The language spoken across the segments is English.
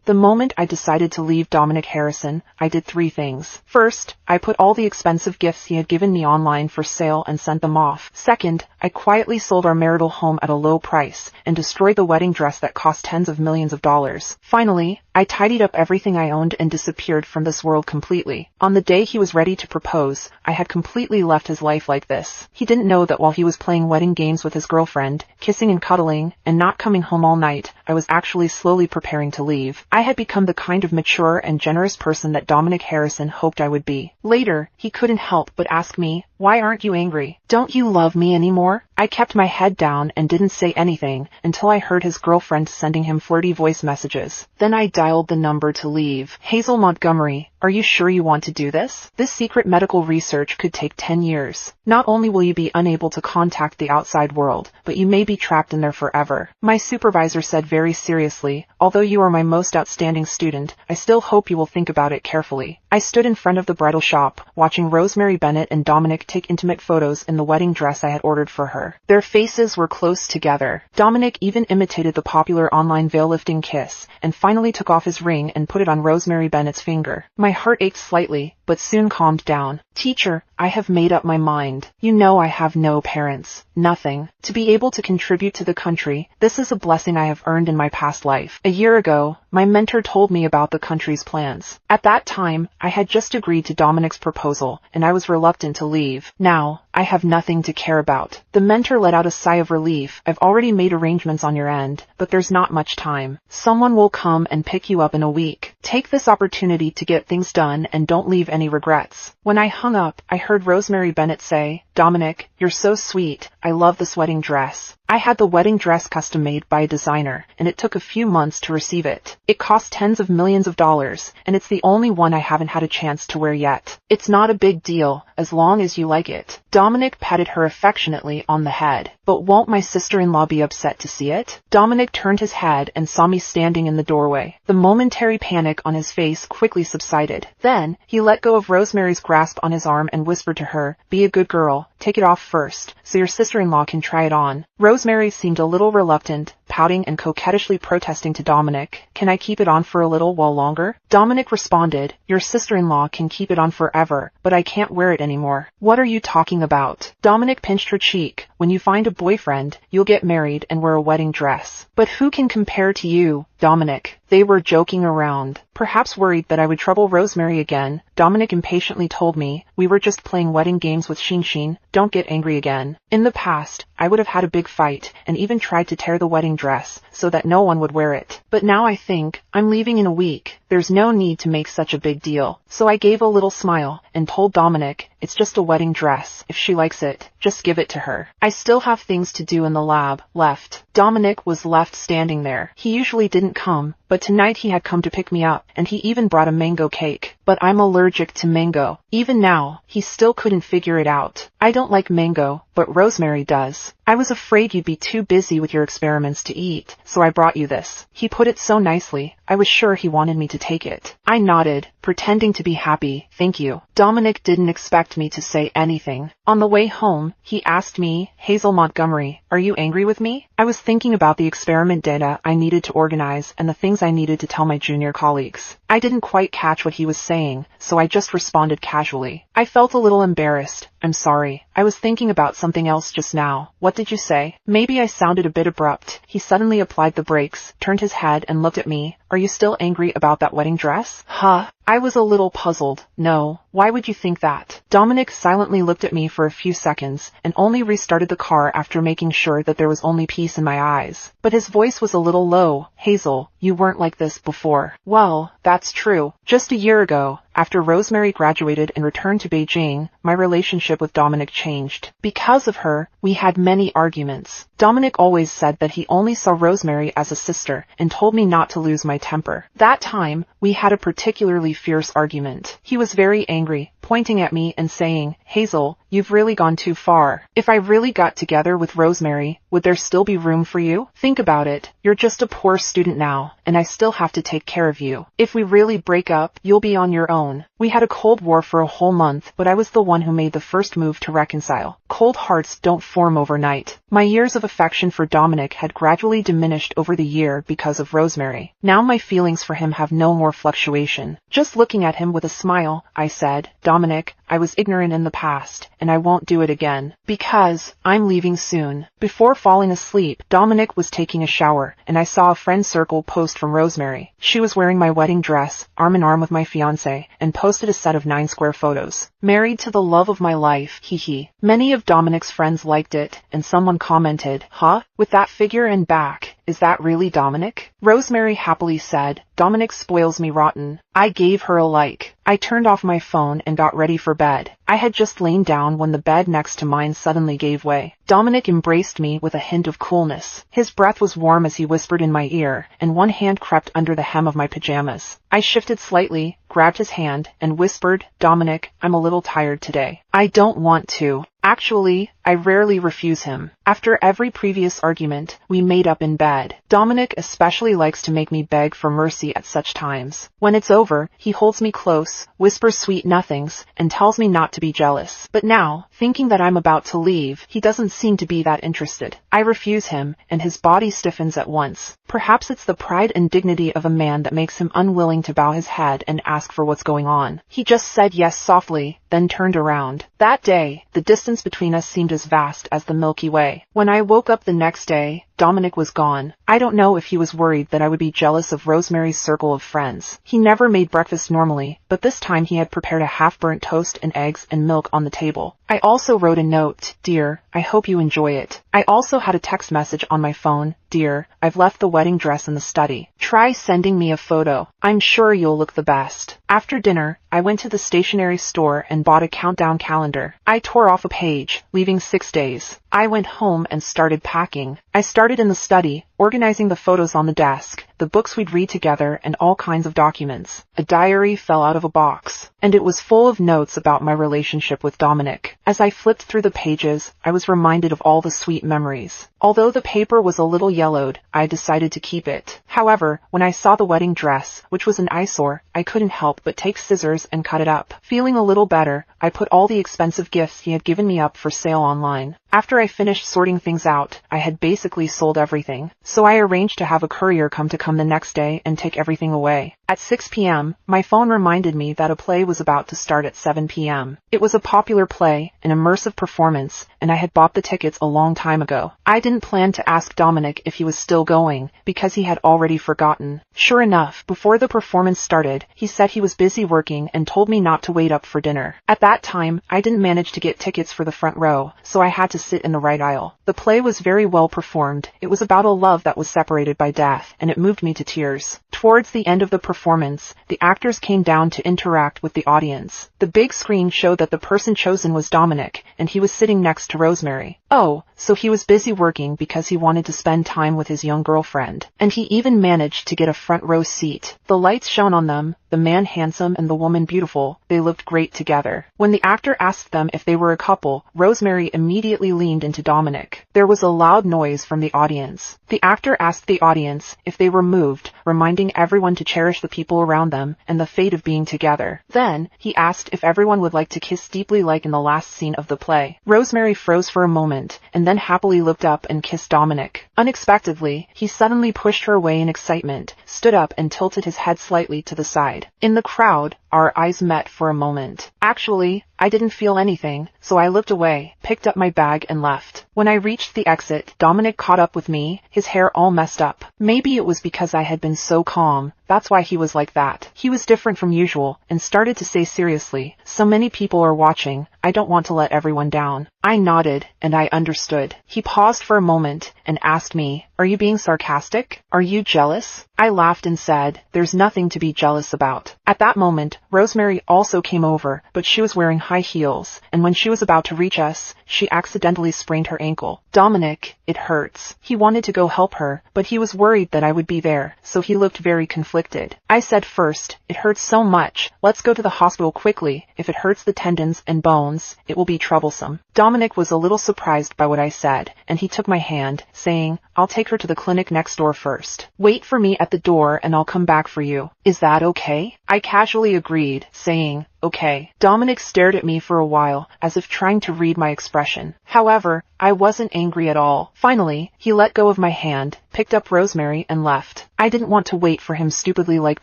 The moment I decided to leave Dominic Harrison, I did three things. First, I put all the expensive gifts he had given me online for sale and sent them off. Second, I quietly sold our marital home at a low price and destroyed the wedding dress that cost tens of millions of dollars. Finally, I tidied up everything I owned and disappeared from this world completely. On the day he was ready to propose, I had completely left his life like this. He didn't know that while he was playing wedding games with his girlfriend, kissing and cuddling, and not coming home all night, I was actually slowly preparing to leave. I had become the kind of mature and generous person that Dominic Harrison hoped I would be. Later, he couldn't help but ask me, "Why aren't you angry? Don't you love me anymore?" I kept my head down and didn't say anything until I heard his girlfriend sending him flirty voice messages. Then I dialed the number to leave. "Hazel Montgomery, are you sure you want to do this? This secret medical research could take 10 years. Not only will you be unable to contact the outside world, but you may be trapped in there forever." My supervisor said very seriously, "Although you are my most outstanding student, I still hope you will think about it carefully." I stood in front of the bridal shop, watching Rosemary Bennett and Dominic take intimate photos in the wedding dress I had ordered for her. Their faces were close together. Dominic even imitated the popular online veil-lifting kiss, and finally took off his ring and put it on Rosemary Bennett's finger. My heart ached slightly, but soon calmed down. "Teacher, I have made up my mind. You know I have no parents. Nothing. To be able to contribute to the country, this is a blessing I have earned in my past life." A year ago, my mentor told me about the country's plans. At that time, I had just agreed to Dominic's proposal, and I was reluctant to leave. Now, I have nothing to care about. The mentor let out a sigh of relief. "I've already made arrangements on your end, but there's not much time. Someone will come and pick you up in a week. Take this opportunity to get things done and don't leave any regrets." When I hung up, I heard Rosemary Bennett say, "Dominic, you're so sweet. I love this wedding dress." I had the wedding dress custom made by a designer, and it took a few months to receive it. It cost tens of millions of dollars, and it's the only one I haven't had a chance to wear yet. "It's not a big deal, as long as you like it." Dominic patted her affectionately on the head. "But won't my sister-in-law be upset to see it?" Dominic turned his head and saw me standing in the doorway. The momentary panic on his face quickly subsided. Then, he let go of Rosemary's grasp on his arm and whispered to her, "Be a good girl. Take it off first, so your sister-in-law can try it on." Rosemary seemed a little reluctant, pouting and coquettishly protesting to Dominic, "Can I keep it on for a little while longer?" Dominic responded, "Your sister-in-law can keep it on forever, but I can't wear it anymore." "What are you talking about?" Dominic pinched her cheek. "When you find a boyfriend, you'll get married and wear a wedding dress. But who can compare to you, Dominic?" They were joking around. Perhaps worried that I would trouble Rosemary again, Dominic impatiently told me, "We were just playing wedding games with Shinshin. Don't get angry again." In the past, I would have had a big fight, and even tried to tear the wedding dress, so that no one would wear it. But now I think, I'm leaving in a week. There's no need to make such a big deal. So I gave a little smile, and told Dominic, "It's just a wedding dress. If she likes it, just give it to her. I still have things to do in the lab." Left. Dominic was left standing there. He usually didn't come, but tonight he had come to pick me up, and he even brought a mango cake. But I'm allergic to mango. Even now, he still couldn't figure it out. I don't like mango, but Rosemary does. "I was afraid you'd be too busy with your experiments to eat, so I brought you this." He put it so nicely, I was sure he wanted me to take it. I nodded, pretending to be happy. "Thank you." Dominic didn't expect me to say anything. On the way home, he asked me, "Hazel Montgomery, are you angry with me?" I was thinking about the experiment data I needed to organize and the things I needed to tell my junior colleagues. I didn't quite catch what he was saying, so I just responded casually. I felt a little embarrassed. "I'm sorry. I was thinking about something else just now." "What did you say?" Maybe I sounded a bit abrupt. He suddenly applied the brakes, turned his head and looked at me. "Are you still angry about that wedding dress?" "Huh?" I was a little puzzled. "No. Why would you think that?" Dominic silently looked at me for a few seconds, and only restarted the car after making sure that there was only peace in my eyes. But his voice was a little low. "Hazel, you weren't like this before." "Well, that's true. Just a year ago, after Rosemary graduated and returned to Beijing, my relationship with Dominic changed. Because of her, we had many arguments. Dominic always said that he only saw Rosemary as a sister and told me not to lose my temper. That time, we had a particularly fierce argument. He was very angry, pointing at me and saying, "Hazel, you've really gone too far. If I really got together with Rosemary, would there still be room for you? Think about it. You're just a poor student now, and I still have to take care of you. If we really break up, you'll be on your own." We had a cold war for a whole month, but I was the one who made the first move to reconcile. Cold hearts don't form overnight. My years of affection for Dominic had gradually diminished over the year because of Rosemary. Now my feelings for him have no more fluctuation. Just looking at him with a smile, I said, Dominic, I was ignorant in the past, and I won't do it again. Because I'm leaving soon. Before falling asleep, Dominic was taking a shower, and I saw a friend circle post from Rosemary. She was wearing my wedding dress, arm in arm with my fiancé, and posted a set of 9 square photos. Married to the love of my life, hee. Many of Dominic's friends liked it, and someone commented, huh? With that figure and back, is that really Dominic? Rosemary happily said, Dominic spoils me rotten. I gave her a like. I turned off my phone and got ready for bed. I had just lain down when the bed next to mine suddenly gave way. Dominic embraced me with a hint of coolness. His breath was warm as he whispered in my ear, and one hand crept under the hem of my pajamas. I shifted slightly, grabbed his hand, and whispered, Dominic, I'm a little tired today. I don't want to. Actually, I rarely refuse him. After every previous argument, we made up in bed. Dominic especially likes to make me beg for mercy at such times. When it's over, he holds me close, whispers sweet nothings, and tells me not to be jealous. But now, thinking that I'm about to leave, he doesn't seem to be that interested. I refuse him, and his body stiffens at once. Perhaps it's the pride and dignity of a man that makes him unwilling to bow his head and ask for what's going on. He just said yes softly, then turned around. That day, the distance between us seemed as vast as the Milky Way. When I woke up the next day, Dominic was gone. I don't know if he was worried that I would be jealous of Rosemary's circle of friends. He never made breakfast normally, but this time he had prepared a half-burnt toast and eggs and milk on the table. I also wrote a note, Dear, I hope you enjoy it. I also had a text message on my phone, Dear, I've left the wedding dress in the study. Try sending me a photo. I'm sure you'll look the best. After dinner, I went to the stationery store and bought a countdown calendar. I tore off a page, leaving 6 days. I went home and started packing. I started in the study, organizing the photos on the desk, the books we'd read together, and all kinds of documents. A diary fell out of a box, and it was full of notes about my relationship with Dominic. As I flipped through the pages, I was reminded of all the sweet memories. Although the paper was a little yellowed, I decided to keep it. However, when I saw the wedding dress, which was an eyesore, I couldn't help but take scissors and cut it up. Feeling a little better, I put all the expensive gifts he had given me up for sale online. After I finished sorting things out, I had basically sold everything, so I arranged to have a courier come the next day and take everything away. At 6 p.m., my phone reminded me that a play was about to start at 7 p.m. It was a popular play, an immersive performance, and I had bought the tickets a long time ago. I didn't plan to ask Dominic if he was still going, because he had already forgotten. Sure enough, before the performance started, he said he was busy working and told me not to wait up for dinner. At that time, I didn't manage to get tickets for the front row, so I had to sit in the right aisle. The play was very well performed. It was about a love that was separated by death, and it moved me to tears. Towards the end of the performance, the actors came down to interact with the audience. The big screen showed that the person chosen was Dominic, and he was sitting next to Rosemary. Oh, so he was busy working because he wanted to spend time with his young girlfriend. And he even managed to get a front row seat. The lights shone on them, the man handsome and the woman beautiful. They looked great together. When the actor asked them if they were a couple, Rosemary immediately leaned into Dominic. There was a loud noise from the audience. The actor asked the audience if they were moved, reminding everyone to cherish the people around them and the fate of being together. Then, he asked if everyone would like to kiss deeply like in the last scene of the play. Rosemary froze for a moment, and then happily looked up and kissed Dominic. Unexpectedly, he suddenly pushed her away in excitement, stood up and tilted his head slightly to the side. In the crowd, our eyes met for a moment. Actually, I didn't feel anything, so I looked away, picked up my bag and left. When I reached the exit, Dominic caught up with me, his hair all messed up. Maybe it was because I had been so calm. That's why he was like that. He was different from usual, and started to say seriously, so many people are watching, I don't want to let everyone down. I nodded, and I understood. He paused for a moment, and asked me, Are you being sarcastic? Are you jealous? I laughed and said, There's nothing to be jealous about. At that moment, Rosemary also came over, but she was wearing high heels, and when she was about to reach us, she accidentally sprained her ankle. Dominic, it hurts. He wanted to go help her, but he was worried that I would be there, so he looked very conflicted. I said first, It hurts so much. Let's go to the hospital quickly. If it hurts the tendons and bones, it will be troublesome. Dominic was a little surprised by what I said, and he took my hand, saying, I'll take her to the clinic next door first. Wait for me at the door and I'll come back for you. Is that okay? I casually agreed, saying, okay. Dominic stared at me for a while, as if trying to read my expression. However, I wasn't angry at all. Finally, he let go of my hand, picked up Rosemary, and left. I didn't want to wait for him stupidly like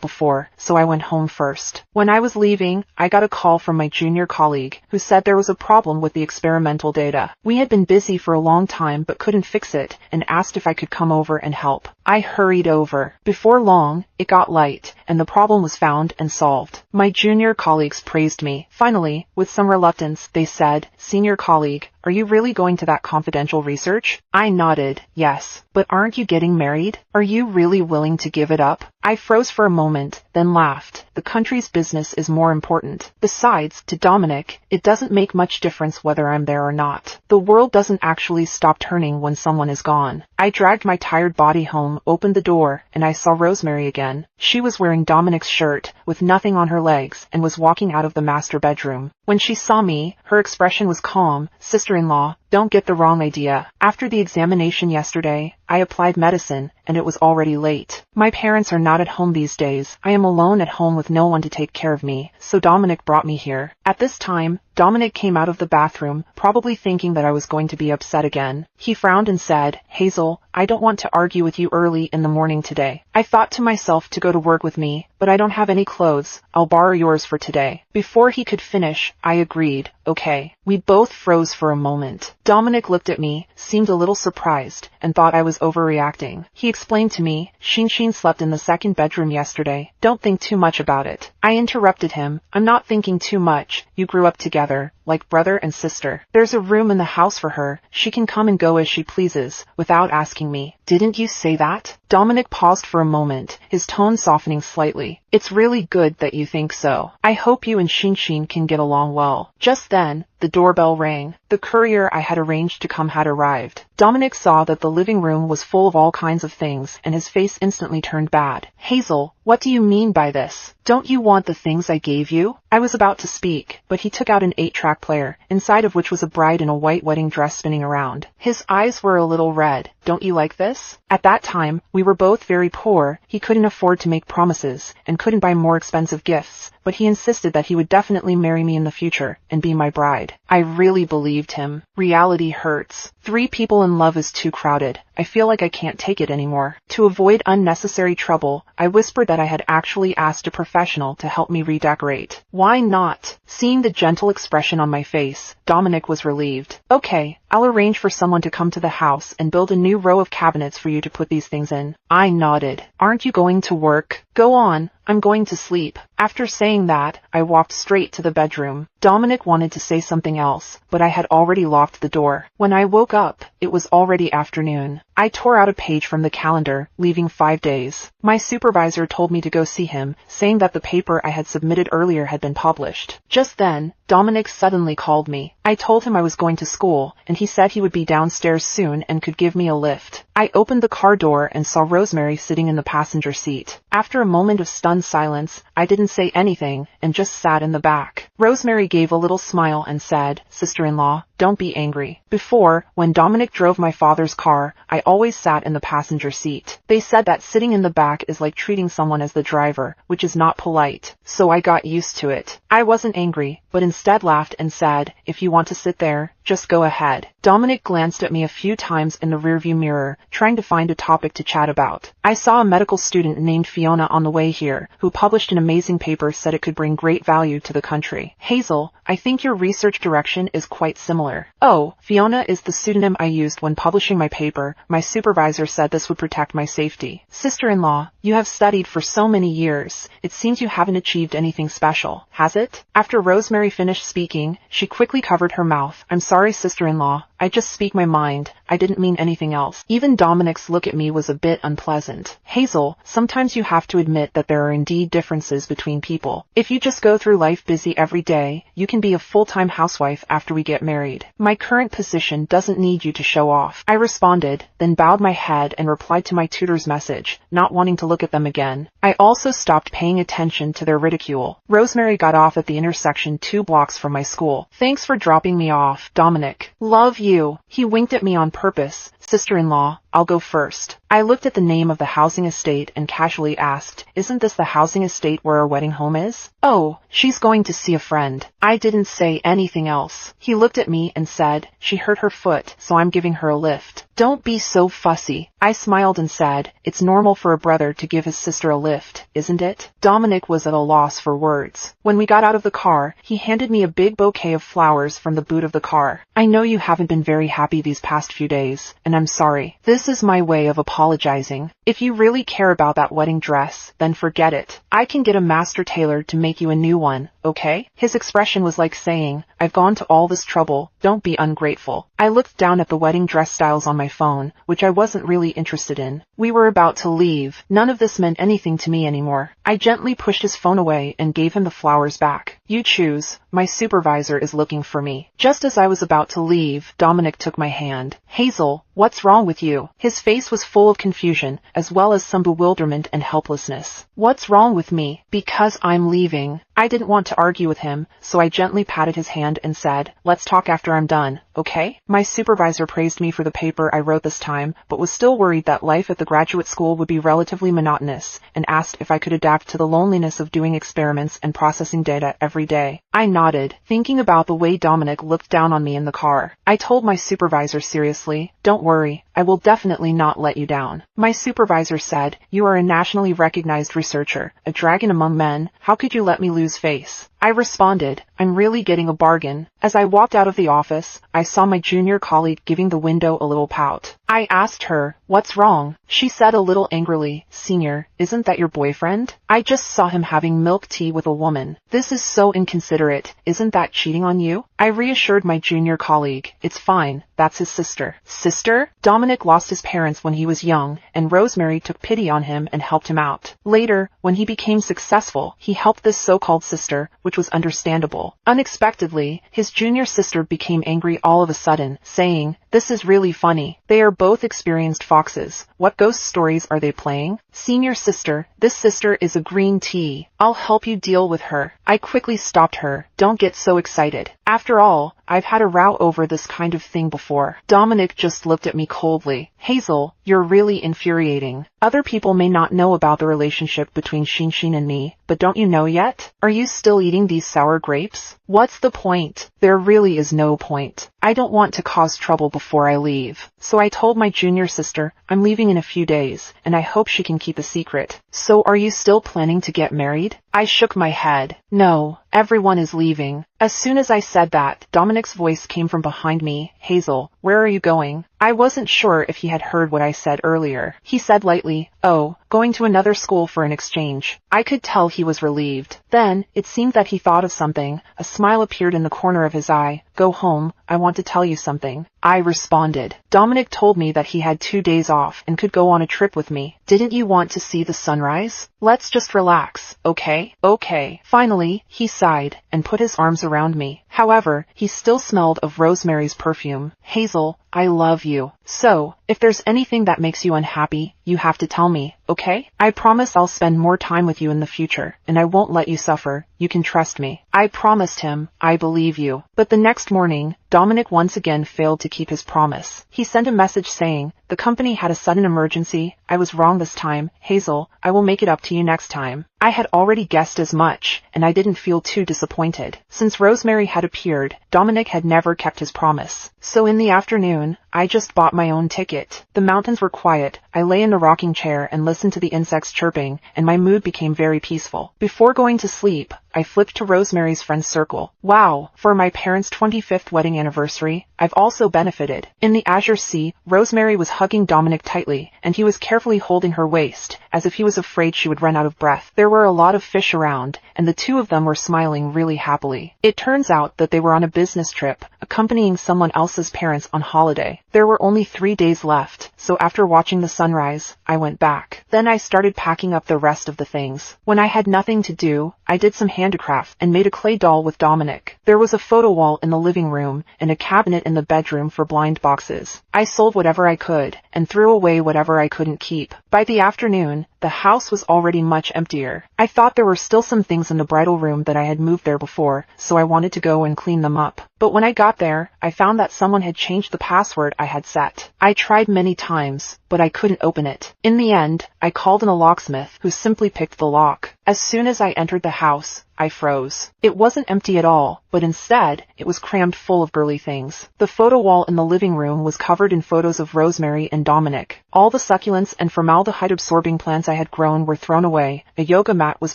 before, so I went home first. When I was leaving, I got a call from my junior colleague, who said there was a problem with the experimental data. We had been busy for a long time but couldn't fix it, and asked if I could come over and help. I hurried over. Before long, it got light, and the problem was found and solved. My junior colleagues praised me. Finally, with some reluctance, they said, "Senior colleague, are you really going to that confidential research?" I nodded, yes. But aren't you getting married? Are you really willing to give it up? I froze for a moment, then laughed. The country's business is more important. Besides, to Dominic, it doesn't make much difference whether I'm there or not. The world doesn't actually stop turning when someone is gone. I dragged my tired body home, opened the door, and I saw Rosemary again. She was wearing Dominic's shirt, with nothing on her legs, and was walking out of the master bedroom. When she saw me, her expression was calm. "Sister-in-law, don't get the wrong idea. After the examination yesterday, I applied medicine, and it was already late. My parents are not at home these days. I am alone at home with no one to take care of me, so Dominic brought me here." At this time, Dominic came out of the bathroom, probably thinking that I was going to be upset again. He frowned and said, "Hazel, I don't want to argue with you early in the morning today. I thought to myself to go to work with me, but I don't have any clothes. I'll borrow yours for today." Before he could finish, I agreed, "Okay." We both froze for a moment. Dominic looked at me, seemed a little surprised, and thought I was overreacting. He explained to me, "Shinshin slept in the second bedroom yesterday. Don't think too much about it." I interrupted him, "I'm not thinking too much. You grew up together, like brother and sister. There's a room in the house for her. She can come and go as she pleases, without asking me." "Didn't you say that?" Dominic paused for a moment, his tone softening slightly. "It's really good that you think so. I hope you and Shinshin can get along well." Just then, the doorbell rang. The courier I had arranged to come had arrived. Dominic saw that the living room was full of all kinds of things, and his face instantly turned bad. "Hazel, what do you mean by this? Don't you want the things I gave you?" I was about to speak, but he took out an 8-track player, inside of which was a bride in a white wedding dress spinning around. His eyes were a little red. "Don't you like this?" At that time, we were both very poor. He couldn't afford to make promises, and couldn't buy more expensive gifts, but he insisted that he would definitely marry me in the future, and be my bride. I really believed him. Reality hurts. 3 people in love is too crowded. I feel like I can't take it anymore. To avoid unnecessary trouble, I whispered that I had actually asked a professional to help me redecorate. "Why not?" Seeing the gentle expression on my face, Dominic was relieved. "Okay, I'll arrange for someone to come to the house and build a new row of cabinets for you to put these things in." I nodded. "Aren't you going to work?" "Go on, I'm going to sleep." After saying that, I walked straight to the bedroom. Dominic wanted to say something else, but I had already locked the door. When I woke up, it was already afternoon. I tore out a page from the calendar, leaving 5 days. My supervisor told me to go see him, saying that the paper I had submitted earlier had been published. Just then, Dominic suddenly called me. I told him I was going to school, and he said he would be downstairs soon and could give me a lift. I opened the car door and saw Rosemary sitting in the passenger seat. After a moment of stunned silence, I didn't say anything, and just sat in the back. Rosemary gave a little smile and said, "Sister-in-law, don't be angry. Before, when Dominic drove my father's car, I always sat in the passenger seat. They said that sitting in the back is like treating someone as the driver, which is not polite. So I got used to it." I wasn't angry, but instead laughed and said, "If you want to sit there, just go ahead." Dominic glanced at me a few times in the rearview mirror, trying to find a topic to chat about. I saw a medical student named Fiona on the way here, who published an amazing paper said it could bring great value to the country. "Hazel, I think your research direction is quite similar." "Oh, Fiona is the pseudonym I used when publishing my paper. My supervisor said this would protect my safety." "Sister-in-law, you have studied for so many years. It seems you haven't achieved anything special, has it?" After Rosemary finished speaking, she quickly covered her mouth. "I'm sorry, sister-in-law. I just speak my mind. I didn't mean anything else." Even Dominic's look at me was a bit unpleasant. "Hazel, sometimes you have to admit that there are indeed differences between people. If you just go through life busy every day, you can be a full-time housewife after we get married. My current position doesn't need you to show off." I responded, then bowed my head and replied to my tutor's message, not wanting to look at them again. I also stopped paying attention to their ridicule. Rosemary got off at the intersection 2 blocks from my school. "Thanks for dropping me off, Dominic. Love you." He winked at me on purpose. "Sister-in-law, I'll go first. I looked at the name of the housing estate and casually asked, isn't this the housing estate where our wedding home is? Oh, she's going to see a friend. I didn't say anything else. He looked at me and said, she hurt her foot, so I'm giving her a lift. Don't be so fussy. I smiled and said, it's normal for a brother to give his sister a lift, isn't it? Dominic was at a loss for words. When we got out of the car, he handed me a big bouquet of flowers from the boot of the car. I know you haven't been very happy these past few days, and I'm sorry. This is my way of apologizing. If you really care about that wedding dress, then forget it. I can get a master tailor to make you a new one, okay? His expression was like saying, I've gone to all this trouble, don't be ungrateful. I looked down at the wedding dress styles on my phone, which I wasn't really interested in. We were about to leave. None of this meant anything to me anymore. I gently pushed his phone away and gave him the flowers back. You choose. My supervisor is looking for me. Just as I was about to leave, Dominic took my hand. Hazel, what's wrong with you? His face was full of confusion, as well as some bewilderment and helplessness. What's wrong with me? Because I'm leaving. I didn't want to argue with him, so I gently patted his hand and said, let's talk after I'm done, okay? My supervisor praised me for the paper I wrote this time, but was still worried that life at the graduate school would be relatively monotonous, and asked if I could adapt to the loneliness of doing experiments and processing data every day. I nodded, thinking about the way Dominic looked down on me in the car. I told my supervisor seriously, don't worry, I will definitely not let you down. My supervisor said, you are a nationally recognized researcher, a dragon among men, how could you let me lose face? I responded, I'm really getting a bargain. As I walked out of the office, I saw my junior colleague giving the window a little pout. I asked her, what's wrong? She said a little angrily, Senior, isn't that your boyfriend? I just saw him having milk tea with a woman. This is so inconsiderate. Isn't that cheating on you? I reassured my junior colleague, it's fine, that's his sister. Sister? Dominic lost his parents when he was young, and Rosemary took pity on him and helped him out. Later, when he became successful, he helped this so-called sister, which was understandable. Unexpectedly, his junior sister became angry all of a sudden, saying, this is really funny. They are both experienced foxes. What ghost stories are they playing? Senior sister, this sister is a green tea. I'll help you deal with her. I quickly stopped her. Don't get so excited. After all, I've had a row over this kind of thing before. Dominic just looked at me coldly. Hazel, you're really infuriating. Other people may not know about the relationship between Shinshin and me, but don't you know yet? Are you still eating these sour grapes? What's the point? There really is no point. I don't want to cause trouble before I leave. So I told my junior sister, I'm leaving in a few days, and I hope she can keep a secret. So are you still planning to get married? I shook my head. No, everyone is leaving. As soon as I said that, Dominic's voice came from behind me. Hazel, where are you going? I wasn't sure if he had heard what I said earlier. He said lightly, oh, going to another school for an exchange. I could tell he was relieved. Then, it seemed that he thought of something. A smile appeared in the corner of his eye. Go home, I want to tell you something. I responded. Dominic told me that he had 2 days off and could go on a trip with me. Didn't you want to see the sunrise? Let's just relax, okay? Okay. Finally, he sighed and put his arms around me. However, he still smelled of Rosemary's perfume. Hazel, I love you. So, if there's anything that makes you unhappy, you have to tell me, okay? I promise I'll spend more time with you in the future, and I won't let you suffer. You can trust me. I promised him, I believe you. But the next morning, Dominic once again failed to keep his promise. He sent a message saying, the company had a sudden emergency. I was wrong this time. Hazel, I will make it up to you next time. I had already guessed as much, and I didn't feel too disappointed. Since Rosemary had appeared, Dominic had never kept his promise. So in the afternoon, I just bought my own ticket. The mountains were quiet. I lay in the rocking chair and listened to the insects chirping, and my mood became very peaceful. Before going to sleep, I flipped to Rosemary's friend circle. Wow, for my parents' 25th wedding anniversary, I've also benefited. In the azure sea, Rosemary was hugging Dominic tightly, and he was carefully holding her waist, as if he was afraid she would run out of breath. There were a lot of fish around, and the two of them were smiling really happily. It turns out that they were on a business trip, accompanying someone else's parents on holiday. There were only 3 days left, so after watching the sunrise, I went back. Then I started packing up the rest of the things. When I had nothing to do, I did some handicraft and made a clay doll with Dominic. There was a photo wall in the living room and a cabinet in the bedroom for blind boxes. I sold whatever I could and threw away whatever I couldn't keep. By the afternoon, the house was already much emptier. I thought there were still some things in the bridal room that I had moved there before, so I wanted to go and clean them up. But when I got there, I found that someone had changed the password I had set. I tried many times, but I couldn't open it. In the end, I called in a locksmith who simply picked the lock. As soon as I entered the house, I froze. It wasn't empty at all, but instead, it was crammed full of girly things. The photo wall in the living room was covered in photos of Rosemary and Dominic. All the succulents and formaldehyde-absorbing plants I had grown were thrown away, a yoga mat was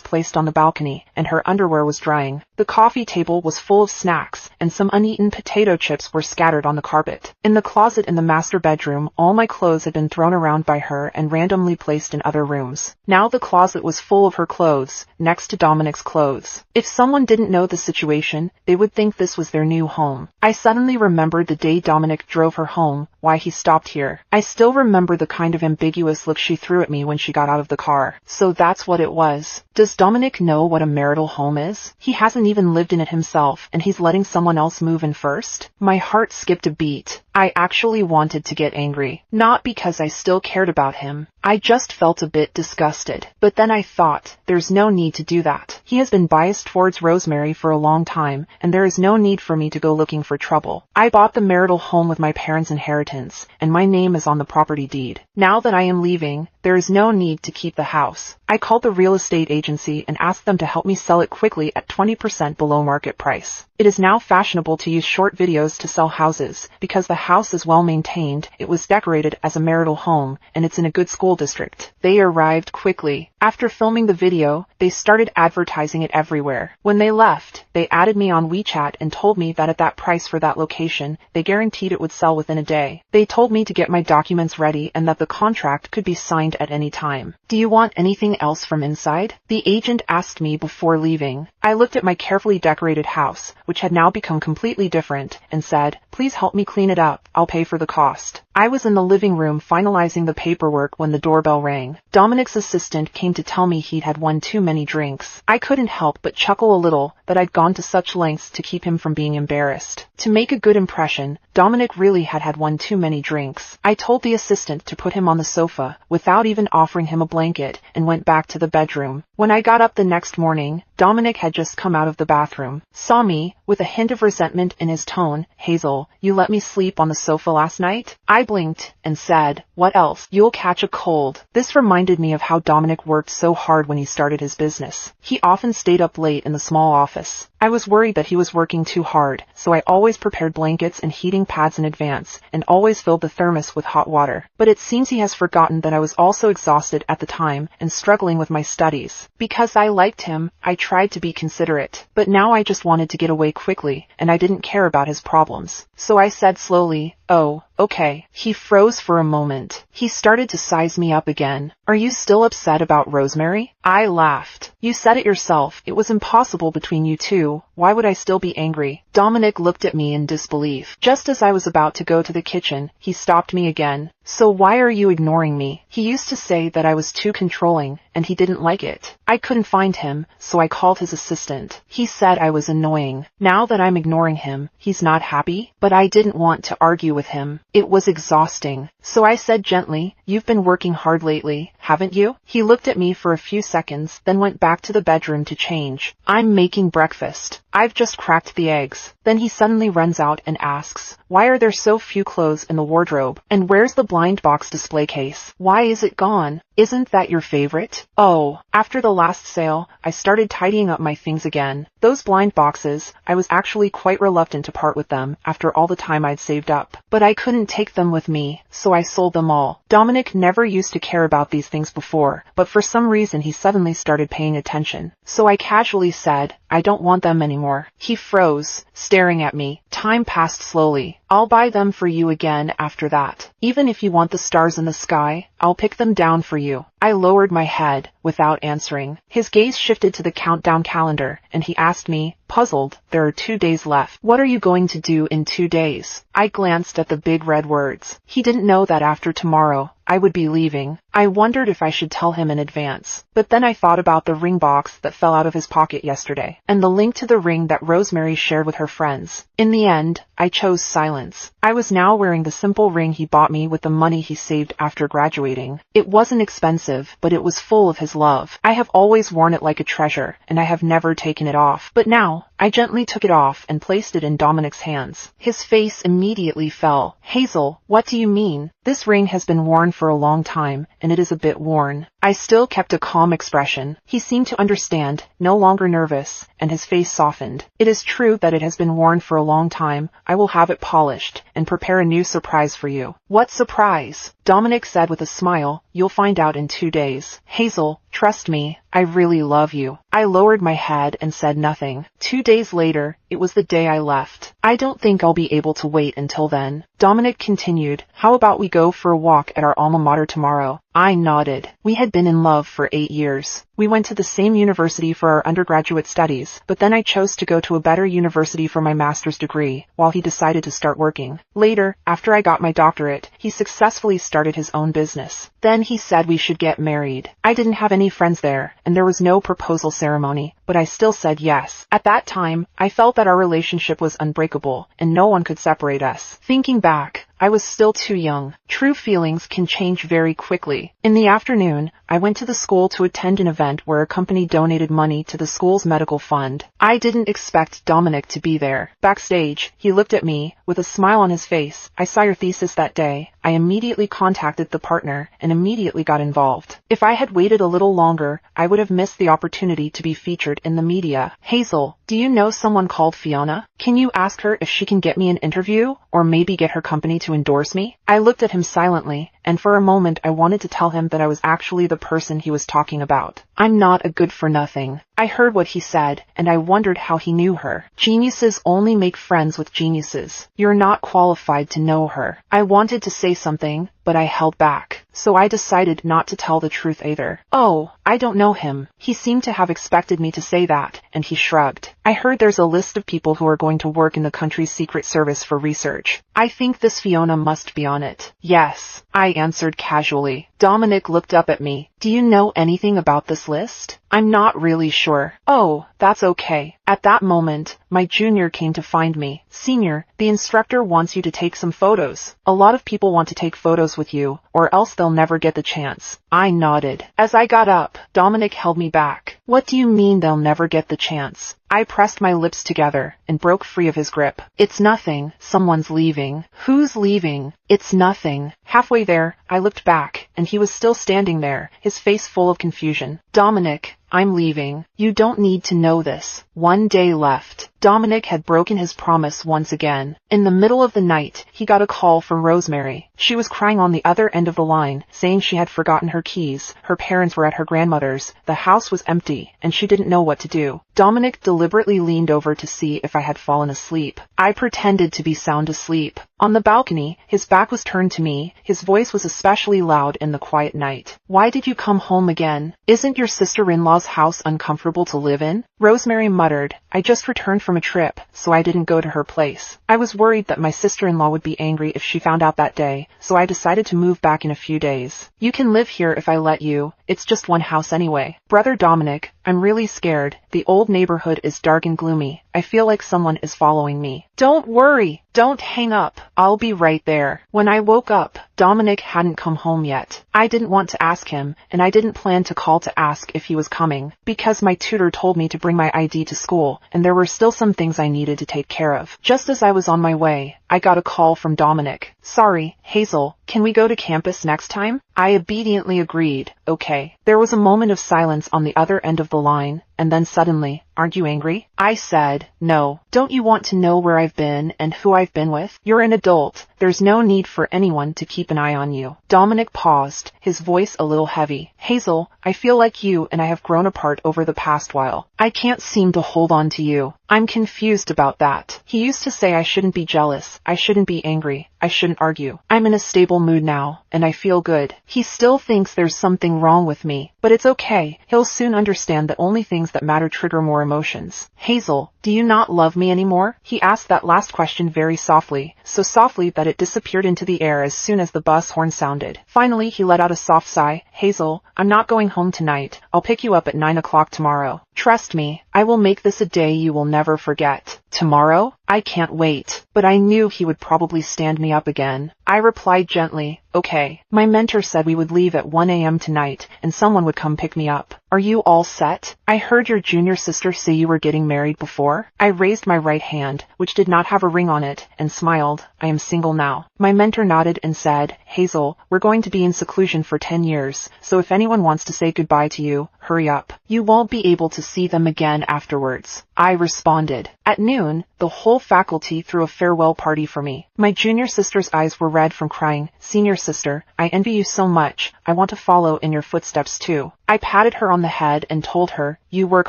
placed on the balcony, and her underwear was drying. The coffee table was full of snacks, and some uneaten potato chips were scattered on the carpet. In the closet in the master bedroom, all my clothes had been thrown around by her and randomly placed in other rooms. Now the closet was full of her clothes, next to Dominic's clothes. If someone didn't know the situation, they would think this was their new home. I suddenly remembered the day Dominic drove her home, why he stopped here. I still remember the kind of ambiguous look she threw at me when she got out of the car. So that's what it was. Does Dominic know what a marital home is? He hasn't even lived in it himself, and he's letting someone else move in first? My heart skipped a beat. I actually wanted to get angry. Not because I still cared about him. I just felt a bit disgusted. But then I thought, there's no need to do that. He has been biased towards Rosemary for a long time, and there is no need for me to go looking for trouble. I bought the marital home with my parents' inheritance, and my name is on the property deed. Now that I am leaving, there is no need to keep the house. I called the real estate agency and asked them to help me sell it quickly at 20% below market price. It is now fashionable to use short videos to sell houses. Because the house is well maintained, it was decorated as a marital home, and it's in a good school district. They arrived quickly. After filming the video, they started advertising it everywhere. When they left, they added me on WeChat and told me that at that price for that location, they guaranteed it would sell within a day. They told me to get my documents ready and that the contract could be signed at any time. Do you want anything else from inside? The agent asked me before leaving. I looked at my carefully decorated house, which had now become completely different, and said, "Please help me clean it up. I'll pay for the cost." I was in the living room finalizing the paperwork when the doorbell rang. Dominic's assistant came to tell me he'd had one too many drinks. I couldn't help but chuckle a little that I'd gone to such lengths to keep him from being embarrassed. To make a good impression, Dominic really had one too many drinks. I told the assistant to put him on the sofa, without even offering him a blanket, and went back to the bedroom. When I got up the next morning, Dominic had just come out of the bathroom, saw me, with a hint of resentment in his tone. "Hazel, you let me sleep on the sofa last night?" I blinked, and said, "What else? You'll catch a cold." This reminded me of how Dominic worked so hard when he started his business. He often stayed up late in the small office. I was worried that he was working too hard, so I always prepared blankets and heating pads in advance, and always filled the thermos with hot water. But it seems he has forgotten that I was also exhausted at the time and struggling with my studies. Because I liked him, I tried to be considerate. But now I just wanted to get away quickly, and I didn't care about his problems. So I said slowly, "Oh, okay." He froze for a moment. He started to size me up again. "Are you still upset about Rosemary?" I laughed. "You said it yourself. It was impossible between you two. Why would I still be angry?" Dominic looked at me in disbelief. Just as I was about to go to the kitchen, he stopped me again. "So why are you ignoring me?" He used to say that I was too controlling, and he didn't like it. I couldn't find him, so I called his assistant. He said I was annoying. Now that I'm ignoring him, he's not happy? But I didn't want to argue with him. It was exhausting. So I said gently, "You've been working hard lately, haven't you?" He looked at me for a few seconds, then went back to the bedroom to change. "I'm making breakfast. I've just cracked the eggs." Then he suddenly runs out and asks, "Why are there so few clothes in the wardrobe? And where's the blind box display case? Why is it gone? Isn't that your favorite?" Oh, after the last sale, I started tidying up my things again. Those blind boxes, I was actually quite reluctant to part with them after all the time I'd saved up. But I couldn't take them with me, so I sold them all. Dominic never used to care about these things before, but for some reason he suddenly started paying attention. So I casually said, "I don't want them anymore." He froze, staring at me. Time passed slowly. "I'll buy them for you again after that. Even if you want the stars in the sky, I'll pick them down for you." I lowered my head, without answering. His gaze shifted to the countdown calendar, and he asked me, puzzled, "There are 2 days left. What are you going to do in 2 days?" I glanced at the big red words. He didn't know that after tomorrow, I would be leaving. I wondered if I should tell him in advance. But then I thought about the ring box that fell out of his pocket yesterday, and the link to the ring that Rosemary shared with her friends. In the end, I chose silence. I was now wearing the simple ring he bought me with the money he saved after graduating. It wasn't expensive, but it was full of his love. I have always worn it like a treasure, and I have never taken it off. But now, I gently took it off and placed it in Dominic's hands. His face immediately fell. Hazel, what do you mean? This ring has been worn for a long time, and it is a bit worn. I still kept a calm expression. He seemed to understand, no longer nervous, and his face softened. It is true that it has been worn for a long time. I will have it polished, and prepare a new surprise for you. What surprise? Dominic said with a smile. You'll find out in 2 days. Hazel, trust me, I really love you. I lowered my head and said nothing. 2 days later, it was the day I left. I don't think I'll be able to wait until then. Dominic continued, how about we go for a walk at our alma mater tomorrow? I nodded. We had been in love for 8 years. We went to the same university for our undergraduate studies, but then I chose to go to a better university for my master's degree, while he decided to start working. Later, after I got my doctorate, he successfully started his own business. Then he said we should get married. I didn't have any friends there, and there was no proposal ceremony, but I still said yes. At that time, I felt that our relationship was unbreakable, and no one could separate us. Thinking back, I was still too young. True feelings can change very quickly. In the afternoon, I went to the school to attend an event where a company donated money to the school's medical fund. I didn't expect Dominic to be there. Backstage, he looked at me, with a smile on his face. I saw your thesis that day. I immediately contacted the partner and immediately got involved. If I had waited a little longer, I would have missed the opportunity to be featured in the media. Hazel, do you know someone called Fiona? Can you ask her if she can get me an interview, or maybe get her company to endorse me? I looked at him silently, and for a moment I wanted to tell him that I was actually the person he was talking about. I'm not a good-for-nothing. I heard what he said, and I wondered how he knew her. Geniuses only make friends with geniuses. You're not qualified to know her. I wanted to say something, but I held back. So I decided not to tell the truth either. Oh, I don't know him. He seemed to have expected me to say that, and he shrugged. I heard there's a list of people who are going to work in the country's secret service for research. I think this Fiona must be on it. Yes, I answered casually. Dominic looked up at me. Do you know anything about this list? I'm not really sure. Oh, that's okay. At that moment, my junior came to find me. Senior, the instructor wants you to take some photos. A lot of people want to take photos with you, or else they'll never get the chance. I nodded. As I got up, Dominic held me back. What do you mean they'll never get the chance? I pressed my lips together and broke free of his grip. It's nothing. Someone's leaving. Who's leaving? It's nothing. Halfway there, I looked back, and he was still standing there, his face full of confusion. Dominic, I'm leaving. You don't need to know this. 1 day left. Dominic had broken his promise once again. In the middle of the night, he got a call from Rosemary. She was crying on the other end of the line, saying she had forgotten her keys. Her parents were at her grandmother's. The house was empty, and she didn't know what to do. Dominic deliberately leaned over to see if I had fallen asleep. I pretended to be sound asleep. On the balcony, his back was turned to me. His voice was especially loud in the quiet night. Why did you come home again? Isn't your sister-in-law's house uncomfortable to live in? Rosemary muttered. I just returned from a trip, so I didn't go to her place. I was worried that my sister-in-law would be angry if she found out that day, so I decided to move back in a few days. You can live here if I let you. It's just one house anyway. Brother Dominic, I'm really scared. The old neighborhood is dark and gloomy. I feel like someone is following me. Don't worry. Don't hang up. I'll be right there. When I woke up, Dominic hadn't come home yet. I didn't want to ask him, and I didn't plan to call to ask if he was coming, because my tutor told me to bring my ID to school, and there were still some things I needed to take care of. Just as I was on my way, I got a call from Dominic. Sorry, Hazel, can we go to campus next time? I obediently agreed. Okay. There was a moment of silence on the other end of the line, and then suddenly, aren't you angry? I said, no. Don't you want to know where I've been and who I've been with? You're an adult. There's no need for anyone to keep an eye on you. Dominic paused, his voice a little heavy. Hazel, I feel like you and I have grown apart over the past while. I can't seem to hold on to you. I'm confused about that. He used to say I shouldn't be jealous, I shouldn't be angry, I shouldn't argue. I'm in a stable mood now, and I feel good. He still thinks there's something wrong with me, but it's okay. He'll soon understand that only things that matter trigger more emotions. Hazel, do you not love me anymore? He asked that last question very softly, so softly that it disappeared into the air as soon as the bus horn sounded. Finally, he let out a soft sigh. Hazel, I'm not going home tonight. I'll pick you up at 9 o'clock tomorrow. Trust me, I will make this a day you will never forget. Tomorrow? I can't wait. But I knew he would probably stand me up again. I replied gently, okay. My mentor said we would leave at 1 a.m. tonight and someone would come pick me up. Are you all set? I heard your junior sister say you were getting married before. I raised my right hand, which did not have a ring on it, and smiled. I am single now. My mentor nodded and said, Hazel, we're going to be in seclusion for 10 years, so if anyone wants to say goodbye to you, hurry up. You won't be able to see them again afterwards. I responded. At noon, the whole faculty threw a farewell party for me. My junior sister's eyes were red from crying. Senior sister, I envy you so much. I want to follow in your footsteps too. I patted her on the head and told her, you work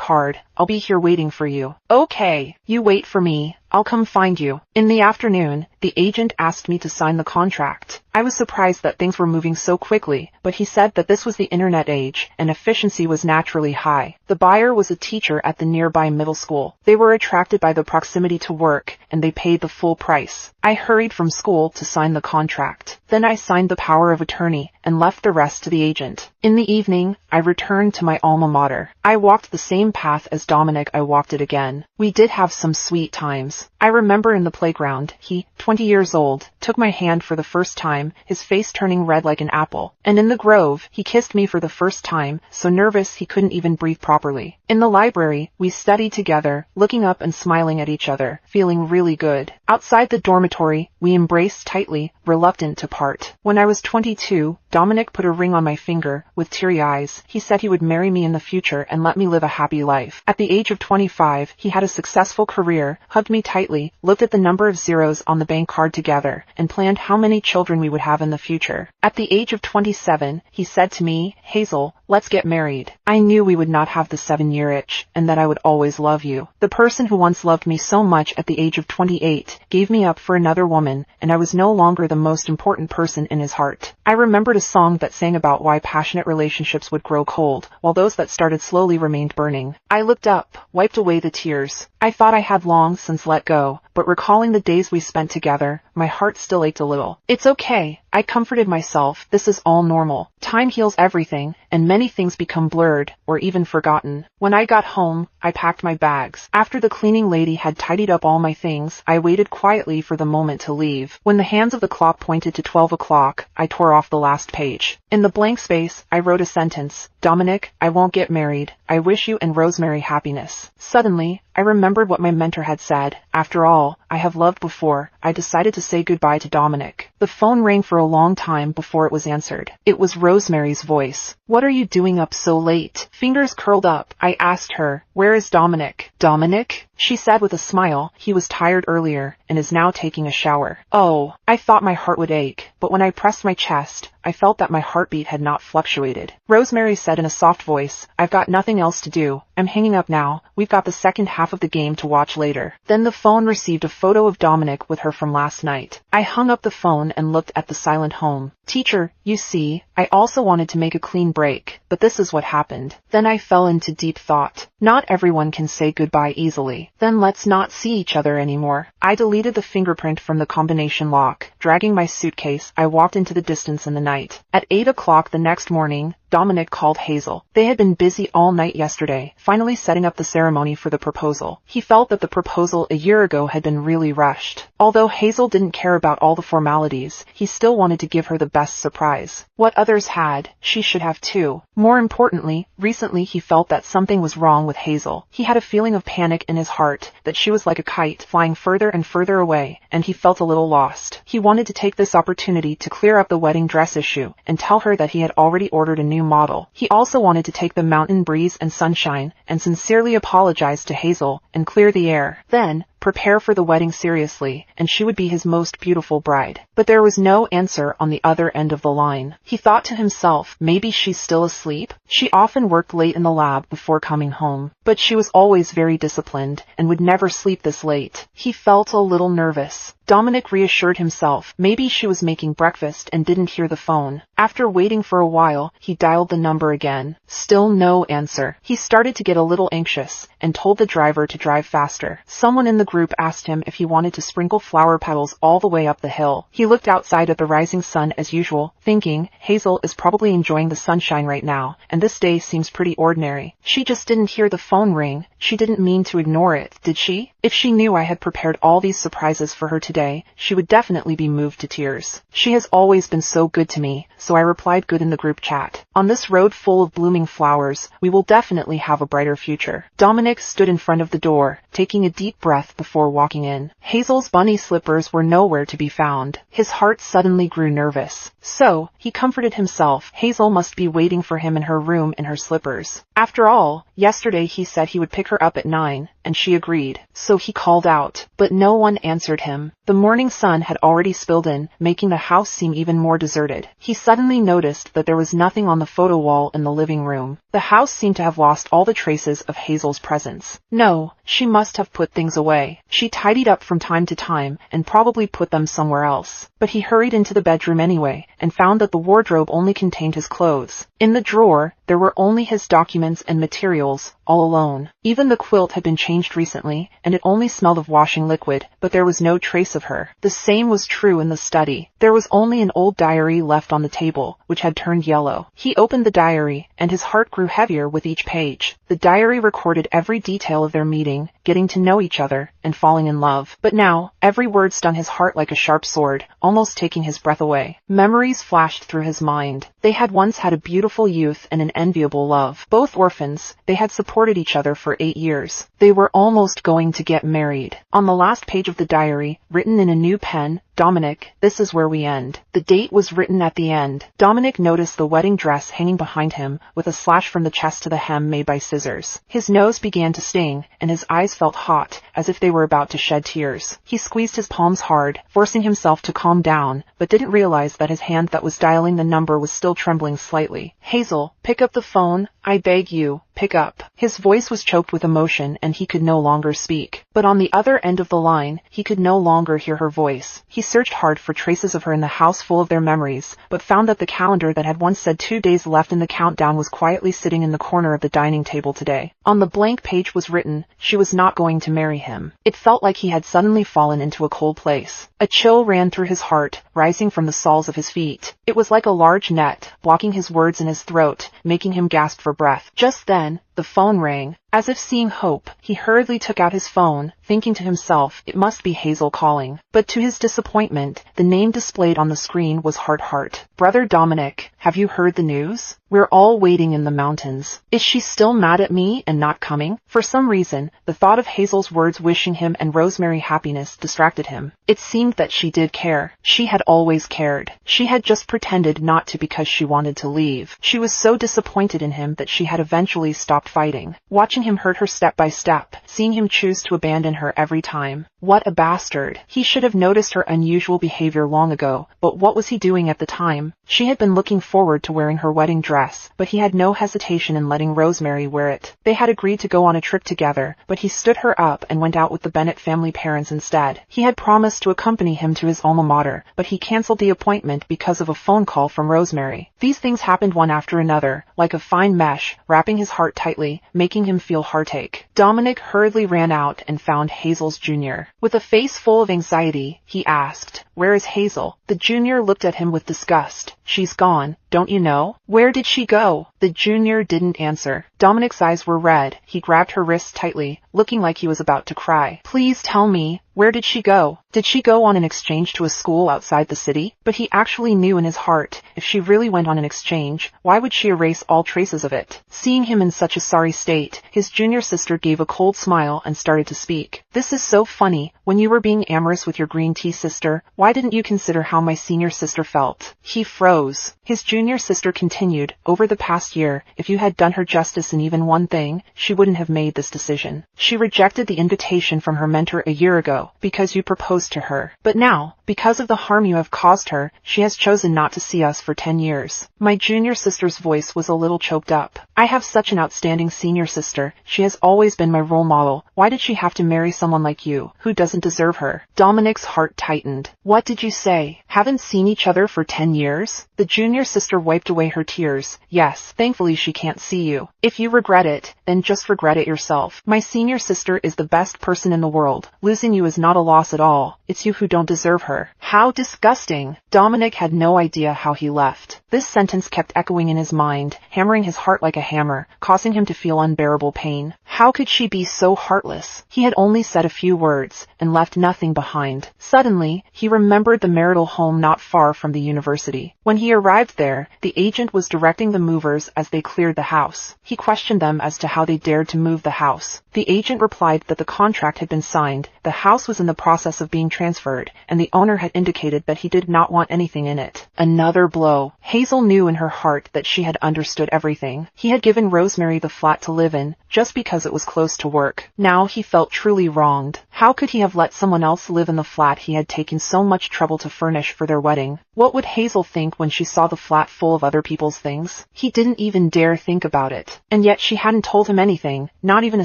hard. I'll be here waiting for you. Okay, you wait for me. I'll come find you. In the afternoon, the agent asked me to sign the contract. I was surprised that things were moving so quickly, but he said that this was the internet age, and efficiency was naturally high. The buyer was a teacher at the nearby middle school. They were attracted by the proximity to work, and they paid the full price. I hurried from school to sign the contract. Then I signed the power of attorney, and left the rest to the agent. In the evening, I returned to my alma mater. I walked the same path as Dominic. I walked it again. We did have some sweet times. I remember in the playground, he, 20 years old, took my hand for the first time, his face turning red like an apple. And in the grove, he kissed me for the first time, so nervous he couldn't even breathe properly. In the library, we studied together, looking up and smiling at each other, feeling really good. Outside the dormitory, we embraced tightly, reluctant to part. When I was 22, Dominic put a ring on my finger. With teary eyes, he said he would marry me in the future and let me live a happy life. At the age of 25, he had a successful career, hugged me tightly, looked at the number of zeros on the bank card together, and planned how many children we would have in the future. At the age of 27, he said to me, Hazel, let's get married. I knew we would not have the 7-year itch, and that I would always love you. The person who once loved me so much at the age of 28 gave me up for another woman, and I was no longer the most important person in his heart. I remembered a song that sang about why passionate relationships would grow cold, while those that started slowly remained burning. I looked up, wiped away the tears. I thought I had long since let go, but recalling the days we spent together, my heart still ached a little. It's okay, I comforted myself, this is all normal. Time heals everything, and many things become blurred, or even forgotten. When I got home, I packed my bags. After the cleaning lady had tidied up all my things, I waited quietly for the moment to leave. When the hands of the clock pointed to 12 o'clock, I tore off the last page. In the blank space, I wrote a sentence. Dominic, I won't get married. I wish you and Rosemary happiness. Suddenly, I remembered what my mentor had said. After all, I have loved before. I decided to say goodbye to Dominic. The phone rang for a long time before it was answered. It was Rosemary's voice. What are you doing up so late? Fingers curled up, I asked her, where is Dominic? Dominic? She said with a smile, he was tired earlier, and is now taking a shower. Oh, I thought my heart would ache, but when I pressed my chest, I felt that my heartbeat had not fluctuated. Rosemary said in a soft voice, I've got nothing else to do. I'm hanging up now. We've got the second half of the game to watch later. Then the phone received a photo of Dominic with her from last night. I hung up the phone and looked at the silent home. Teacher, you see, I also wanted to make a clean break, but this is what happened. Then I fell into deep thought. Not everyone can say goodbye easily. Then let's not see each other anymore. I deleted the fingerprint from the combination lock. Dragging my suitcase, I walked into the distance in the night. At 8 o'clock the next morning, Dominic called Hazel. They had been busy all night yesterday, finally setting up the ceremony for the proposal. He felt that the proposal a year ago had been really rushed. Although Hazel didn't care about all the formalities, he still wanted to give her the best surprise. What others had, she should have too. More importantly, recently he felt that something was wrong with Hazel. He had a feeling of panic in his heart, that she was like a kite, flying further and further away, and he felt a little lost. He wanted to take this opportunity to clear up the wedding dress issue, and tell her that he had already ordered a new model. He also wanted to take the mountain breeze and sunshine, and sincerely apologize to Hazel, and clear the air. Then, prepare for the wedding seriously, and she would be his most beautiful bride. But there was no answer on the other end of the line. He thought to himself, maybe she's still asleep? She often worked late in the lab before coming home, but she was always very disciplined, and would never sleep this late. He felt a little nervous. Dominic reassured himself, maybe she was making breakfast and didn't hear the phone. After waiting for a while, he dialed the number again. Still no answer. He started to get a little anxious, and told the driver to drive faster. Someone in the group asked him if he wanted to sprinkle flower petals all the way up the hill. He looked outside at the rising sun as usual, thinking, Hazel is probably enjoying the sunshine right now, and this day seems pretty ordinary. She just didn't hear the phone ring. She didn't mean to ignore it, did she? If she knew I had prepared all these surprises for her today, she would definitely be moved to tears. She has always been so good to me, so I replied good in the group chat. On this road full of blooming flowers, we will definitely have a brighter future. Dominic stood in front of the door, taking a deep breath before walking in. Hazel's bunny slippers were nowhere to be found. His heart suddenly grew nervous. So, he comforted himself. Hazel must be waiting for him in her room in her slippers. After all, yesterday he said he would pick her up at 9, and she agreed. So he called out, but no one answered him. The morning sun had already spilled in, making the house seem even more deserted. He suddenly noticed that there was nothing on the photo wall in the living room. The house seemed to have lost all the traces of Hazel's presence. No, she must have put things away. She tidied up from time to time, and probably put them somewhere else. But he hurried into the bedroom anyway, and found that the wardrobe only contained his clothes. In the drawer, there were only his documents and materials, all alone. Even the quilt had been changed recently, and it only smelled of washing liquid, but there was no trace of her. The same was true in the study. There was only an old diary left on the table, which had turned yellow. He opened the diary, and his heart grew heavier with each page. The diary recorded every detail of their meeting, getting to know each other, and falling in love. But now, every word stung his heart like a sharp sword, almost taking his breath away. Memories flashed through his mind. They had once had a beautiful youth and an enviable love. Both orphans, they had supported each other for 8 years. They were almost going to get married. On the last page of the diary, written in a new pen, Dominic, this is where we end. The date was written at the end. Dominic noticed the wedding dress hanging behind him, with a slash from the chest to the hem made by scissors. His nose began to sting, and his eyes felt hot, as if they were about to shed tears. He squeezed his palms hard, forcing himself to calm down, but didn't realize that his hand that was dialing the number was still trembling slightly. Hazel, pick up the phone, I beg you. Pick up. His voice was choked with emotion and he could no longer speak. But on the other end of the line, he could no longer hear her voice. He searched hard for traces of her in the house full of their memories, but found that the calendar that had once said 2 days left in the countdown was quietly sitting in the corner of the dining table today. On the blank page was written, she was not going to marry him. It felt like he had suddenly fallen into a cold place. A chill ran through his heart, rising from the soles of his feet. It was like a large net, blocking his words in his throat, making him gasp for breath. Just then, the phone rang. As if seeing hope, he hurriedly took out his phone, thinking to himself, it must be Hazel calling. But to his disappointment, the name displayed on the screen was Heart. Brother Dominic, have you heard the news? We're all waiting in the mountains. Is she still mad at me and not coming? For some reason, the thought of Hazel's words wishing him and Rosemary happiness distracted him. It seemed that she did care. She had always cared. She had just pretended not to because she wanted to leave. She was so disappointed in him that she had eventually stopped fighting. Watching him hurt her step by step, seeing him choose to abandon her every time. What a bastard. He should have noticed her unusual behavior long ago, but what was he doing at the time? She had been looking forward to wearing her wedding dress, but he had no hesitation in letting Rosemary wear it. They had agreed to go on a trip together, but he stood her up and went out with the Bennett family parents instead. He had promised to accompany him to his alma mater, but he canceled the appointment because of a phone call from Rosemary. These things happened one after another, like a fine mesh, wrapping his heart tightly, making him feel heartache. Dominic hurriedly ran out and found Hazel's junior. With a face full of anxiety, he asked, "Where is Hazel?" The junior looked at him with disgust. "She's gone, don't you know? Where did she go?" The junior didn't answer. Dominic's eyes were red. He grabbed her wrists tightly, looking like he was about to cry. "Please tell me, where did she go? Did she go on an exchange to a school outside the city?" But he actually knew in his heart, if she really went on an exchange, why would she erase all traces of it? Seeing him in such a sorry state, his junior sister gave a cold smile and started to speak. "This is so funny. When you were being amorous with your green tea sister, why didn't you consider how my senior sister felt?" He froze. His junior sister continued, "Over the past year, if you had done her justice in even one thing, she wouldn't have made this decision. She rejected the invitation from her mentor a year ago, because you proposed to her. But now, because of the harm you have caused her, she has chosen not to see us for 10 years. My junior sister's voice was a little choked up. "I have such an outstanding senior sister. She has always been my role model. Why did she have to marry someone like you, who doesn't deserve her?" Dominic's heart tightened. What What did you say? Haven't seen each other for 10 years? The junior sister wiped away her tears. Yes, thankfully she can't see you. If you regret it, then just regret it yourself. My senior sister is the best person in the world. Losing you is not a loss at all. It's you who don't deserve her. How disgusting. Dominic had no idea how he left. This sentence kept echoing in his mind, hammering his heart like a hammer, causing him to feel unbearable pain. How could she be so heartless? He had only said a few words, and left nothing behind. Suddenly, he remembered the marital home not far from the university. When he arrived there, the agent was directing the movers as they cleared the house. He questioned them as to how they dared to move the house. The agent replied that the contract had been signed, the house was in the process of being transferred, and the owner had indicated that he did not want anything in it. Another blow. Hazel knew in her heart that she had understood everything. He had given Rosemary the flat to live in, just because it was close to work. Now he felt truly wronged. How could he have let someone else live in the flat he had taken so much trouble to furnish for their wedding? What would Hazel think when she saw the flat full of other people's things? He didn't even dare think about it. And yet she hadn't told him anything, not even a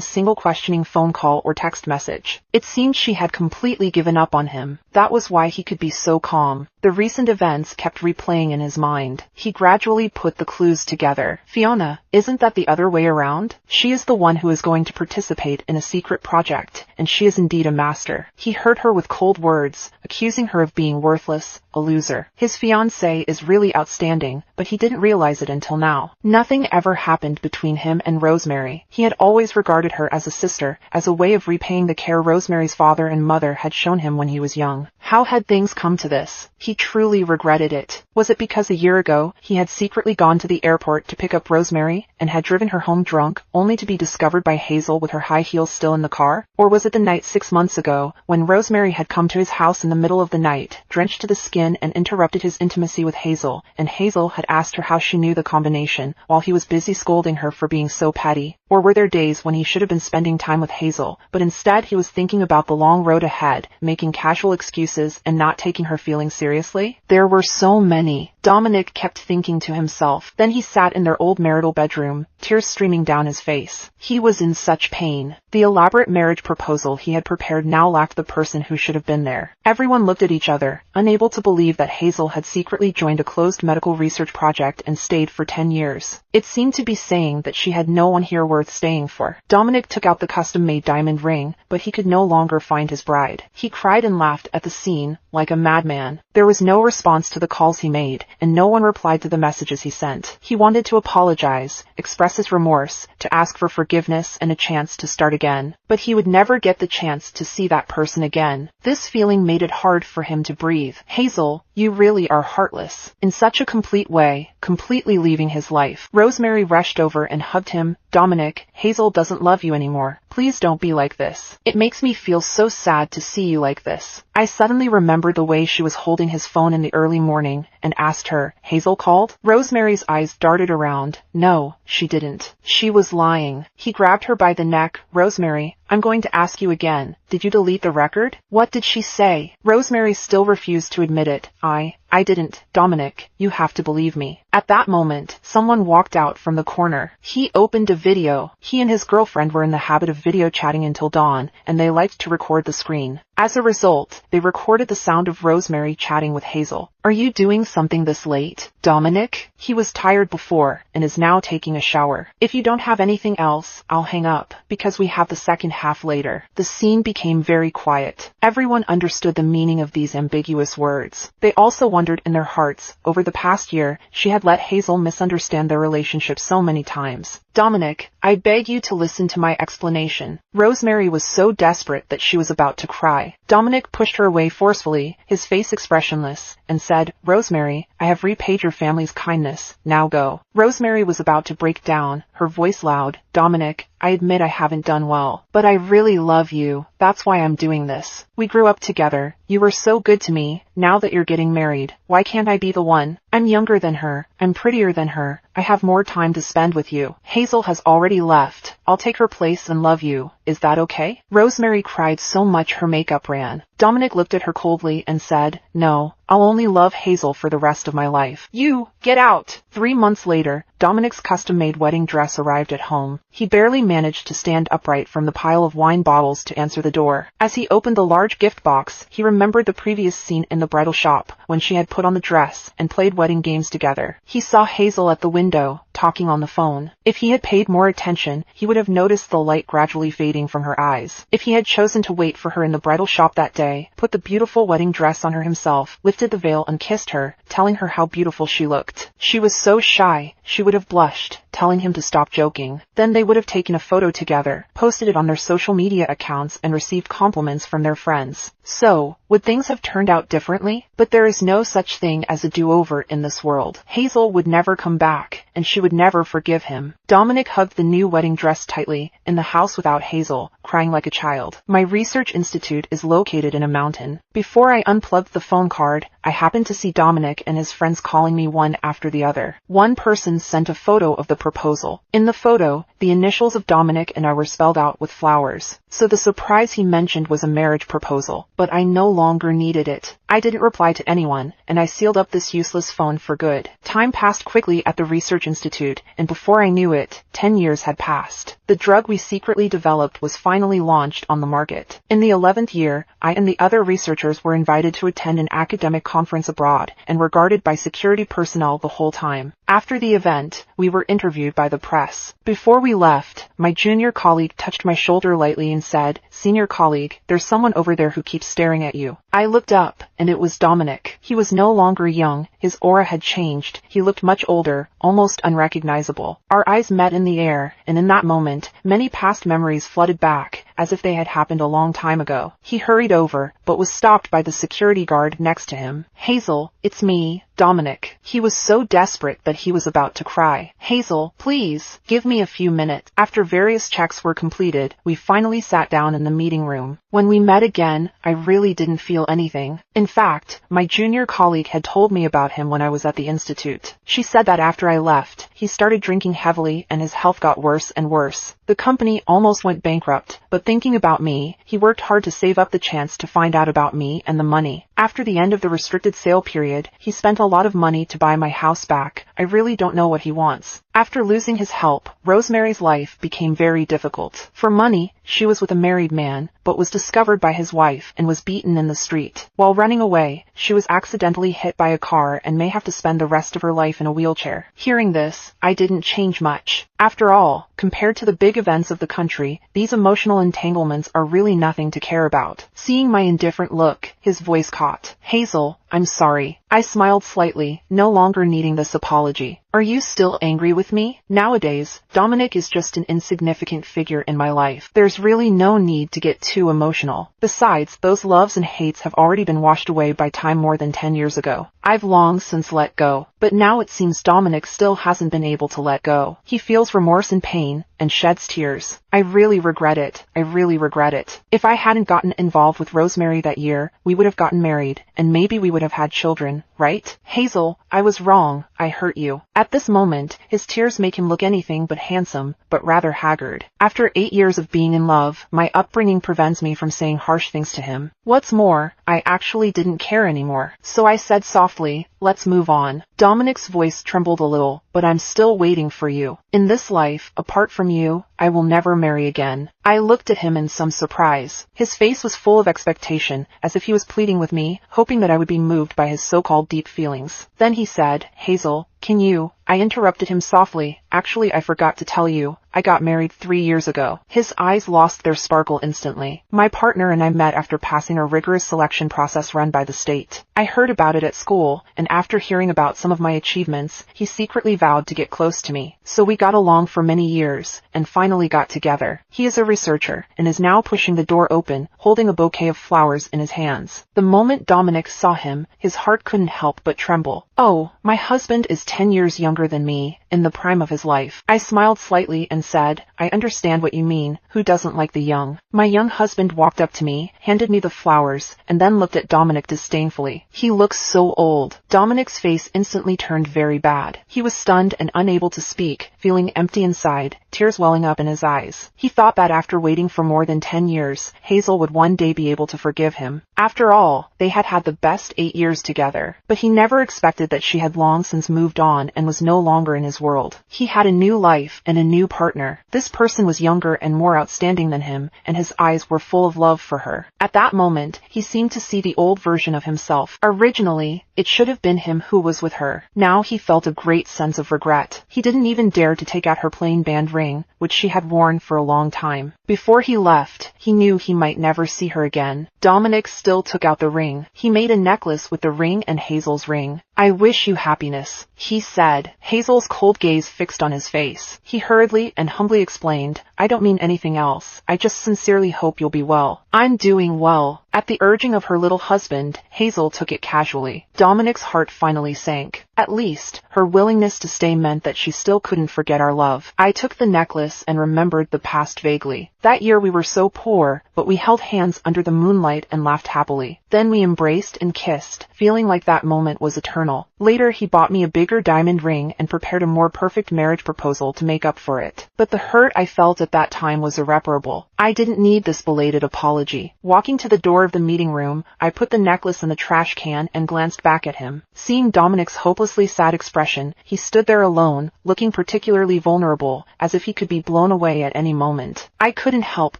single questioning phone call or text message. It seemed she had completely given up on him. That was why he could be so calm. The recent events kept replaying in his mind. He gradually put the clues together. Fiona, isn't that the other way around? She is the one who is going to participate in a secret project, and she is indeed a master. He hurt her with cold words, accusing her of being worthless, a loser. His fiancé is really outstanding, but he didn't realize it until now. Nothing ever happened between him and Rosemary. He had always regarded her as a sister, as a way of repaying the care Rosemary's father and mother had shown him when he was young. How had things come to this? He truly regretted it. Was it because a year ago, he had secretly gone to the airport to pick up Rosemary, and had driven her home drunk, only to be discovered by Hazel with her high heels still in the car? Or was it the night 6 months ago, when Rosemary had come to his house in the middle of the night, drenched to the skin and interrupted his intimacy with Hazel, and Hazel had asked her how she knew the combination, while he was busy scolding her for being so petty? Or were there days when he should have been spending time with Hazel, but instead he was thinking about the long road ahead, making casual excuses and not taking her feelings seriously? There were so many. Dominic kept thinking to himself. Then he sat in their old marital bedroom, tears streaming down his face. He was in such pain. The elaborate marriage proposal he had prepared now lacked the person who should have been there. Everyone looked at each other, unable to believe that Hazel had secretly joined a closed medical research project and stayed for 10 years. It seemed to be saying that she had no one here worth staying for. Dominic took out the custom-made diamond ring, but he could no longer find his bride. He cried and laughed at the scene, like a madman. There was no response to the calls he made, and no one replied to the messages he sent. He wanted to apologize, express his remorse, to ask for forgiveness and a chance to start again. But he would never get the chance to see that person again. This feeling made it hard for him to breathe. Hazel, you really are heartless. In such a complete way, completely leaving his life. Rosemary rushed over and hugged him. Dominic, Hazel doesn't love you anymore. Please don't be like this. It makes me feel so sad to see you like this. I suddenly remembered the way she was holding his phone in the early morning, and asked her, Hazel called? Rosemary's eyes darted around. No, she didn't. She was lying. He grabbed her by the neck. Rosemary, I'm going to ask you again. Did you delete the record? What did she say? Rosemary still refused to admit it. I didn't. Dominic, you have to believe me. At that moment, someone walked out from the corner. He opened a video. He and his girlfriend were in the habit of video chatting until dawn, and they liked to record the screen. As a result, they recorded the sound of Rosemary chatting with Hazel. Are you doing something this late, Dominic? He was tired before, and is now taking a shower. If you don't have anything else, I'll hang up, because we have the second half later. The scene became very quiet. Everyone understood the meaning of these ambiguous words. They also wondered in their hearts, over the past year, she had let Hazel misunderstand their relationship so many times. Dominic, I beg you to listen to my explanation. Rosemary was so desperate that she was about to cry. Dominic pushed her away forcefully, his face expressionless, and said, Rosemary, I have repaid your family's kindness. Now go. Rosemary was about to break down, her voice loud. Dominic, I admit I haven't done well, but I really love you. That's why I'm doing this. We grew up together. You were so good to me. Now that you're getting married, why can't I be the one? I'm younger than her. I'm prettier than her. I have more time to spend with you. Hazel has already left. I'll take her place and love you. Is that okay? Rosemary cried so much her makeup ran. Dominic looked at her coldly and said, no, I'll only love Hazel for the rest of my life. You, get out! 3 months later, Dominic's custom-made wedding dress arrived at home. He barely managed to stand upright from the pile of wine bottles to answer the door. As he opened the large gift box, he remembered the previous scene in the bridal shop, when she had put on the dress and played wedding games together. He saw Hazel at the window, talking on the phone. If he had paid more attention, he would have noticed the light gradually fading from her eyes. If he had chosen to wait for her in the bridal shop that day, put the beautiful wedding dress on her himself, lifted the veil and kissed her, telling her how beautiful she looked. She was so shy, she would have blushed, telling him to stop joking. Then they would have taken a photo together, posted it on their social media accounts and received compliments from their friends. So, would things have turned out differently? But there is no such thing as a do-over in this world. Hazel would never come back, and she would never forgive him. Dominic hugged the new wedding dress tightly, in the house without Hazel, crying like a child. My research institute is located in a mountain. Before I unplugged the phone card, I happened to see Dominic and his friends calling me one after the other. One person sent a photo of the proposal. In the photo, the initials of Dominic and I were spelled out with flowers. So the surprise he mentioned was a marriage proposal, but I no longer needed it. I didn't reply to anyone, and I sealed up this useless phone for good. Time passed quickly at the research institute, and before I knew it, 10 years had passed. The drug we secretly developed was finally launched on the market. In the 11th year, I and the other researchers were invited to attend an academic conference abroad, and were guarded by security personnel the whole time. After the event, we were interviewed by the press. Before we left, my junior colleague touched my shoulder lightly and said, "Senior colleague, there's someone over there who keeps staring at you." I looked up, and it was Dominic. He was no longer young, his aura had changed, he looked much older, almost unrecognizable. Our eyes met in the air, and in that moment, many past memories flooded back, as if they had happened a long time ago. He hurried over, but was stopped by the security guard next to him. "Hazel, it's me, Dominic." He was so desperate that he was about to cry. "Hazel, please, give me a few minutes." After various checks were completed, we finally sat down in the meeting room. When we met again, I really didn't feel anything. In fact, my junior colleague had told me about him when I was at the institute. She said that after I left, he started drinking heavily and his health got worse and worse. The company almost went bankrupt, but thinking about me, he worked hard to save up the chance to find out about me and the money. After the end of the restricted sale period, he spent a lot of money to buy my house back. I really don't know what he wants. After losing his help, Rosemary's life became very difficult. For money, she was with a married man, but was discovered by his wife and was beaten in the street. While running away, she was accidentally hit by a car and may have to spend the rest of her life in a wheelchair. Hearing this, I didn't change much. After all, compared to the big events of the country, these emotional entanglements are really nothing to care about. Seeing my indifferent look, his voice caught. "Hazel, I'm sorry." I smiled slightly, no longer needing this apology. "Are you still angry with me?" Nowadays, Dominic is just an insignificant figure in my life. There's really no need to get too emotional. Besides, those loves and hates have already been washed away by time more than 10 years ago. I've long since let go. But now it seems Dominic still hasn't been able to let go. He feels remorse and pain, and sheds tears. I really regret it. I really regret it. If I hadn't gotten involved with Rosemary that year, we would have gotten married, and maybe we would have had children, right? Hazel, I was wrong. I hurt you. At this moment, his tears make him look anything but handsome, but rather haggard. After 8 years of being in love, my upbringing prevents me from saying harsh things to him. What's more, I actually didn't care anymore. So I said softly, "Let's move on." Dominic's voice trembled a little, "But I'm still waiting for you. In this life, apart from you, I will never marry again." I looked at him in some surprise. His face was full of expectation, as if he was pleading with me, hoping that I would be moved by his so-called deep feelings. Then he said, "Hazel, can you?" I interrupted him softly. "Actually, I forgot to tell you. I got married 3 years ago." His eyes lost their sparkle instantly. My partner and I met after passing a rigorous selection process run by the state. I heard about it at school, and after hearing about some of my achievements, he secretly vowed to get close to me. So we got along for many years, and finally got together. He is a researcher, and is now pushing the door open, holding a bouquet of flowers in his hands. The moment Dominic saw him, his heart couldn't help but tremble. "Oh, my husband is 10 years younger than me, in the prime of his life. I smiled slightly and said, I understand what you mean, who doesn't like the young? My young husband walked up to me, handed me the flowers, and then looked at Dominic disdainfully. He looks so old. Dominic's face instantly turned very bad. He was stunned and unable to speak, feeling empty inside, tears welling up in his eyes. He thought that after waiting for more than 10 years, Hazel would one day be able to forgive him. After all, they had had the best 8 years together. But he never expected that she had long since moved on and was no longer in his world. He had a new life and a new partner. This person was younger and more outstanding than him, and his eyes were full of love for her. At that moment, he seemed to see the old version of himself. Originally, it should have been him who was with her. Now he felt a great sense of regret. He didn't even dare to take out her plain band ring, which she had worn for a long time. Before he left, he knew he might never see her again. Dominic still took out the ring. He made a necklace with the ring and Hazel's ring. I wish you happiness, he said, Hazel's cold gaze fixed on his face. He hurriedly and humbly explained, I don't mean anything else. I just sincerely hope you'll be well. I'm doing well. At the urging of her little husband, Hazel took it casually. Dominic's heart finally sank. At least, her willingness to stay meant that she still couldn't forget our love. I took the necklace and remembered the past vaguely. That year we were so poor, but we held hands under the moonlight and laughed happily. Then we embraced and kissed, feeling like that moment was eternal. Later he bought me a bigger diamond ring and prepared a more perfect marriage proposal to make up for it. But the hurt I felt at that time was irreparable. I didn't need this belated apology. Walking to the door of the meeting room, I put the necklace in the trash can and glanced back at him. Seeing Dominic's hopelessly sad expression, he stood there alone, looking particularly vulnerable, as if he could be blown away at any moment. I couldn't help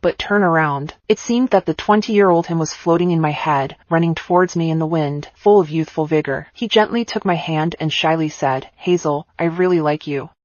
but turn around. It seemed that the 20-year-old him was floating in my head, running towards me in the wind, full of youthful vigor. He gently took my hand and shyly said, Hazel, I really like you.